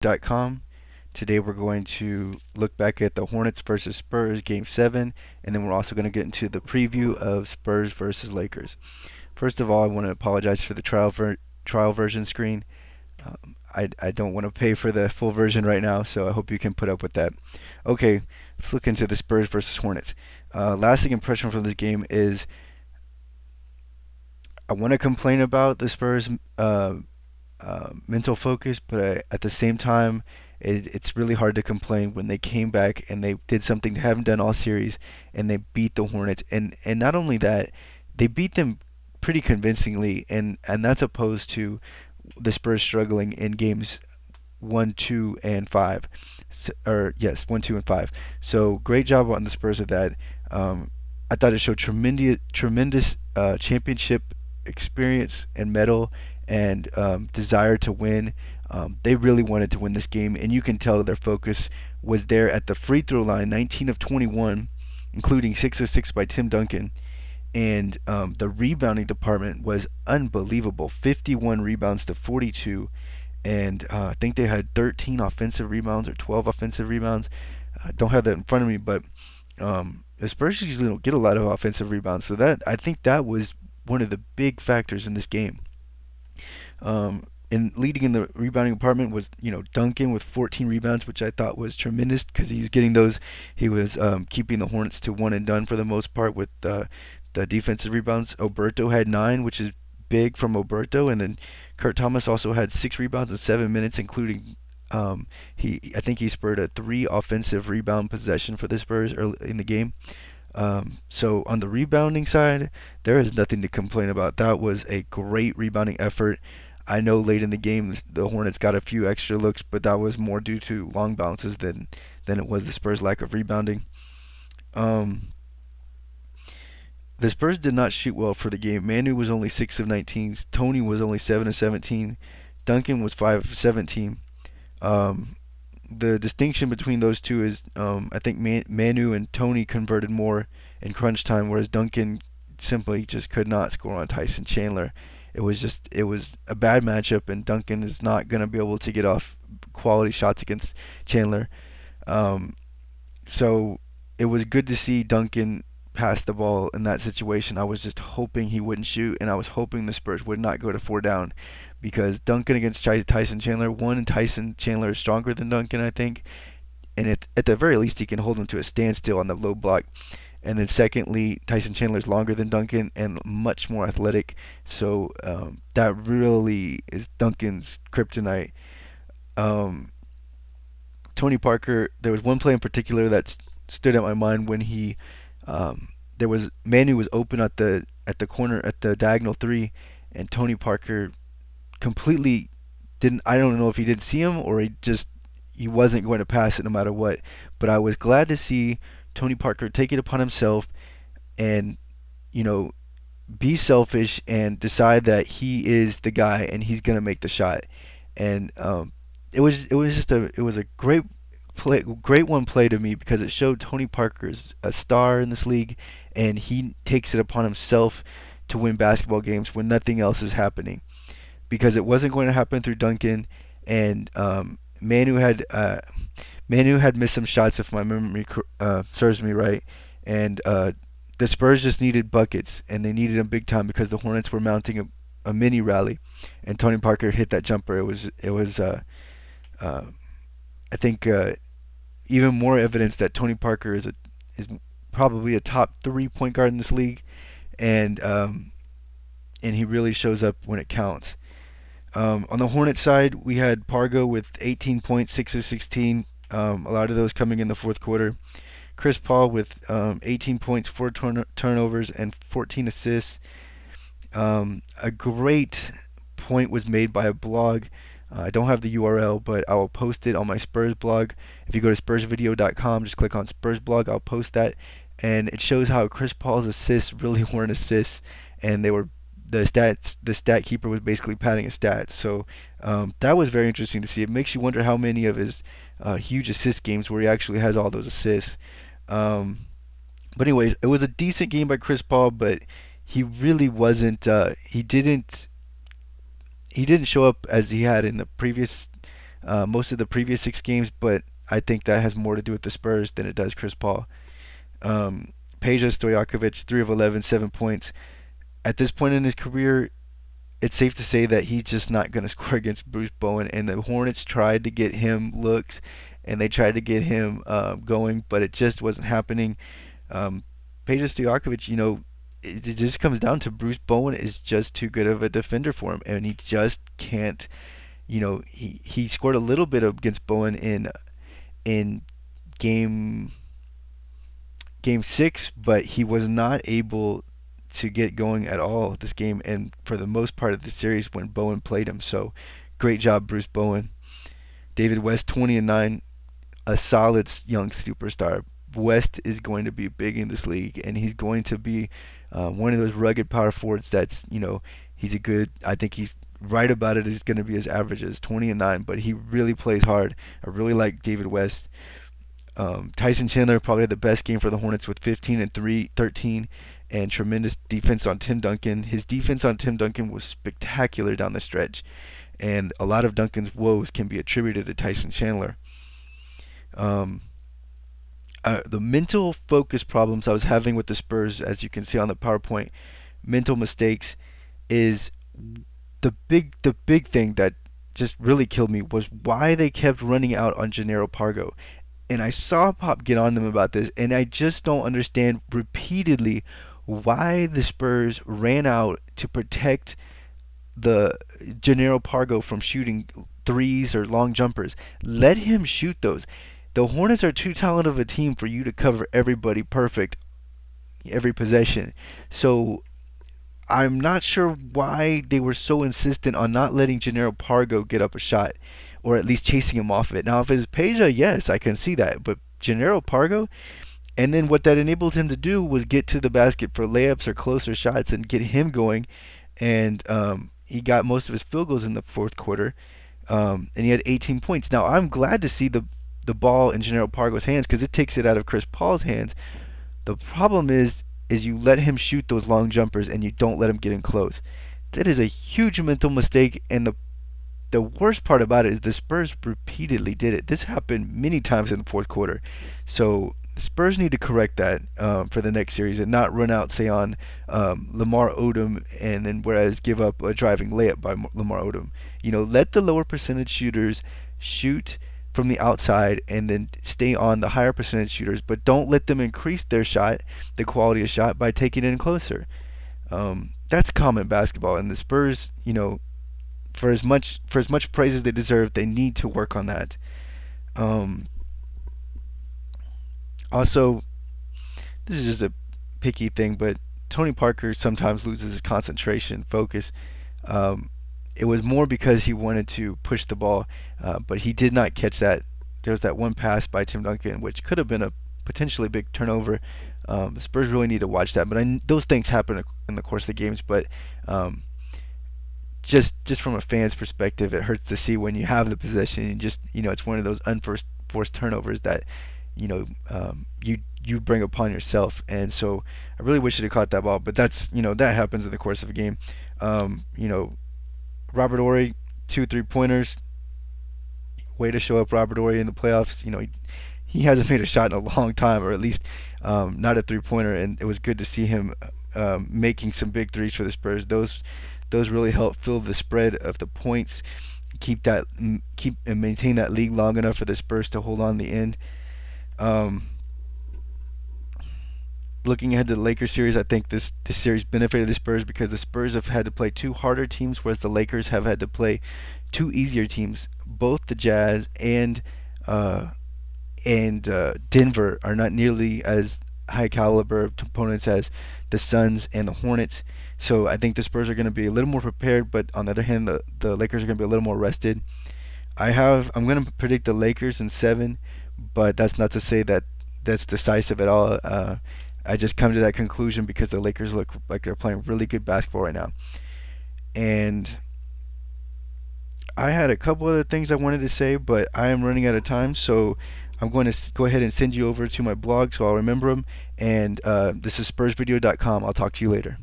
Hornets.com. Today we're going to look back at the Hornets versus Spurs Game 7, and then we're also going to get into the preview of Spurs versus Lakers. First of all, I want to apologize for the trial version screen. I don't want to pay for the full version right now, so I hope you can put up with that. Okay, let's look into the Spurs versus Hornets. Lasting impression from this game is I want to complain about the Spurs' mental focus, but at the same time, it's really hard to complain when they came back and they did something they haven't done all series, and they beat the Hornets. And not only that, they beat them pretty convincingly, and that's opposed to the Spurs struggling in games 1, 2, and 5. Or yes, 1, 2, and 5. So great job on the Spurs with that. I thought it showed tremendous championship experience and mettle and desire to win. They really wanted to win this game, and you can tell their focus was there at the free throw line, 19 of 21, including 6 of 6 by Tim Duncan. And the rebounding department was unbelievable, 51 rebounds to 42. And I think they had 13 offensive rebounds or 12 offensive rebounds. I don't have that in front of me, but the Spurs usually don't get a lot of offensive rebounds, so that I think that was one of the big factors in this game. And leading in the rebounding department was Duncan with 14 rebounds, which I thought was tremendous because he was getting those. He was keeping the Hornets to one and done for the most part with the defensive rebounds. Oberto had 9, which is big from Oberto, and then Kurt Thomas also had 6 rebounds in 7 minutes, including I think he spurred a 3 offensive rebound possession for the Spurs early in the game. So on the rebounding side, there is nothing to complain about. That was a great rebounding effort. I know late in the game the Hornets got a few extra looks, but that was more due to long bounces than it was the Spurs' lack of rebounding. Um, the Spurs did not shoot well for the game. Manu was only 6 of 19. Tony was only 7 of 17. Duncan was 5 of 17. Um, the distinction between those two is I think Manu and Tony converted more in crunch time, whereas Duncan simply just could not score on Tyson Chandler. It was a bad matchup, and Duncan is not going to be able to get off quality shots against Chandler. Um, so it was good to see Duncan pass the ball in that situation. I was just hoping he wouldn't shoot, and I was hoping the Spurs would not go to 4 down, because Duncan against Tyson Chandler, one, Tyson Chandler is stronger than Duncan, I think, and at the very least he can hold him to a standstill on the low block. And then secondly, Tyson Chandler is longer than Duncan and much more athletic, so that really is Duncan's kryptonite. Um, Tony Parker, there was one play in particular that stood out in my mind when there was Manu was open at the corner at the diagonal three, and Tony Parker completely didn't. I don't know if he didn't see him or he wasn't going to pass it no matter what. But I was glad to see Tony Parker take it upon himself and you know be selfish and decide that he is the guy and he's gonna make the shot. And it was a great play, great one play to me, because it showed Tony Parker is a star in this league, and he takes it upon himself to win basketball games when nothing else is happening, because it wasn't going to happen through Duncan. And Manu had missed some shots, if my memory serves me right, and the Spurs just needed buckets, and they needed them big time because the Hornets were mounting a mini rally, and Tony Parker hit that jumper. It was uh, I think even more evidence that Tony Parker is probably a top 3 point guard in this league, and he really shows up when it counts. On the Hornets side, we had Pargo with 18 points, 6 of 16. A lot of those coming in the fourth quarter. Chris Paul with 18 points, 4 turnovers, and 14 assists. A great point was made by a blog. I don't have the URL, but I will post it on my Spurs blog. If you go to spursvideo.com, just click on Spurs blog, I'll post that. And it shows how Chris Paul's assists really weren't assists, and they were the stats. The stat keeper was basically padding his stats. So that was very interesting to see. It makes you wonder how many of his huge assist games where he actually has all those assists. Um, but anyways, it was a decent game by Chris Paul, but he really wasn't. He didn't show up as he had in the previous most of the previous 6 games, but I think that has more to do with the Spurs than it does Chris Paul. Peja Stojakovic, 3 of 11, 7 points. At this point in his career, it's safe to say that he's just not going to score against Bruce Bowen. And the Hornets tried to get him looks, and they tried to get him going, but it just wasn't happening. Peja Stojakovic, it just comes down to Bruce Bowen is just too good of a defender for him, and he just can't. He scored a little bit against Bowen in game game 6, but he was not able to get going at all this game, and for the most part of the series when Bowen played him. So, great job, Bruce Bowen. David West, 20 and 9, a solid young superstar. West is going to be big in this league, and he's going to be one of those rugged power forwards. He's a good. I think he's right about it. Is going to be as average as 20 and 9, but he really plays hard. I really like David West. Tyson Chandler probably had the best game for the Hornets with 15 and 13, and tremendous defense on Tim Duncan. His defense on Tim Duncan was spectacular down the stretch, and a lot of Duncan's woes can be attributed to Tyson Chandler. Um, the mental focus problems I was having with the Spurs, as you can see on the PowerPoint, mental mistakes, is the big thing that just really killed me was why they kept running out on Gennaro Pargo. And I saw Pop get on them about this, and I just don't understand repeatedly why the Spurs ran out to protect the Gennaro Pargo from shooting threes or long jumpers. Let him shoot those. The Hornets are too talented of a team for you to cover everybody perfect every possession. So I'm not sure why they were so insistent on not letting Gennaro Pargo get up a shot, or at least chasing him off of it. Now, if it's Peja, yes, I can see that. But Gennaro Pargo, and then what that enabled him to do was get to the basket for layups or closer shots and get him going. And he got most of his field goals in the fourth quarter, and he had 18 points. Now, I'm glad to see the ball in Gennaro Pargo's hands because it takes it out of Chris Paul's hands. The problem is you let him shoot those long jumpers and you don't let him get in close. That is a huge mental mistake, and the worst part about it is the Spurs repeatedly did it. This happened many times in the fourth quarter. So the Spurs need to correct that for the next series and not run out, say, on Lamar Odom and then whereas give up a driving layup by Lamar Odom. Let the lower percentage shooters shoot from the outside and then stay on the higher percentage shooters, but don't let them increase their shot, the quality of shot, by taking it in closer. That's common basketball, and the Spurs, for as much praise as they deserve, they need to work on that. Um, Also, this is just a picky thing, but Tony Parker sometimes loses his concentration, focus. Um, it was more because he wanted to push the ball, but he did not catch that. There was that one pass by Tim Duncan, which could have been a potentially big turnover. The Spurs really need to watch that, but those things happen in the course of the games. But um, just from a fan's perspective, it hurts to see when you have the possession and just it's one of those unforced forced turnovers that you bring upon yourself. And so I really wish he'd caught that ball, but that happens in the course of a game. Um, you know, Robert Ory, 2 3 pointers. Way to show up, Robert Ory, in the playoffs. He hasn't made a shot in a long time, or at least not a 3 pointer, and it was good to see him making some big threes for the Spurs. Those really help fill the spread of the points, keep and maintain that lead long enough for the Spurs to hold on the end. Um, Looking ahead to the Lakers series, I think this series benefited the Spurs because the Spurs have had to play two harder teams, whereas the Lakers have had to play two easier teams. Both the Jazz uh, and Denver are not nearly as high caliber of opponents as the Suns and the Hornets. So I think the Spurs are going to be a little more prepared, but on the other hand, the Lakers are going to be a little more rested. I'm going to predict the Lakers in 7, but that's not to say that that's decisive at all. I just come to that conclusion because the Lakers look like they're playing really good basketball right now. And I had a couple other things I wanted to say, but I am running out of time, so I'm going to go ahead and send you over to my blog so I'll remember them. And this is SpursVideo.com. I'll talk to you later.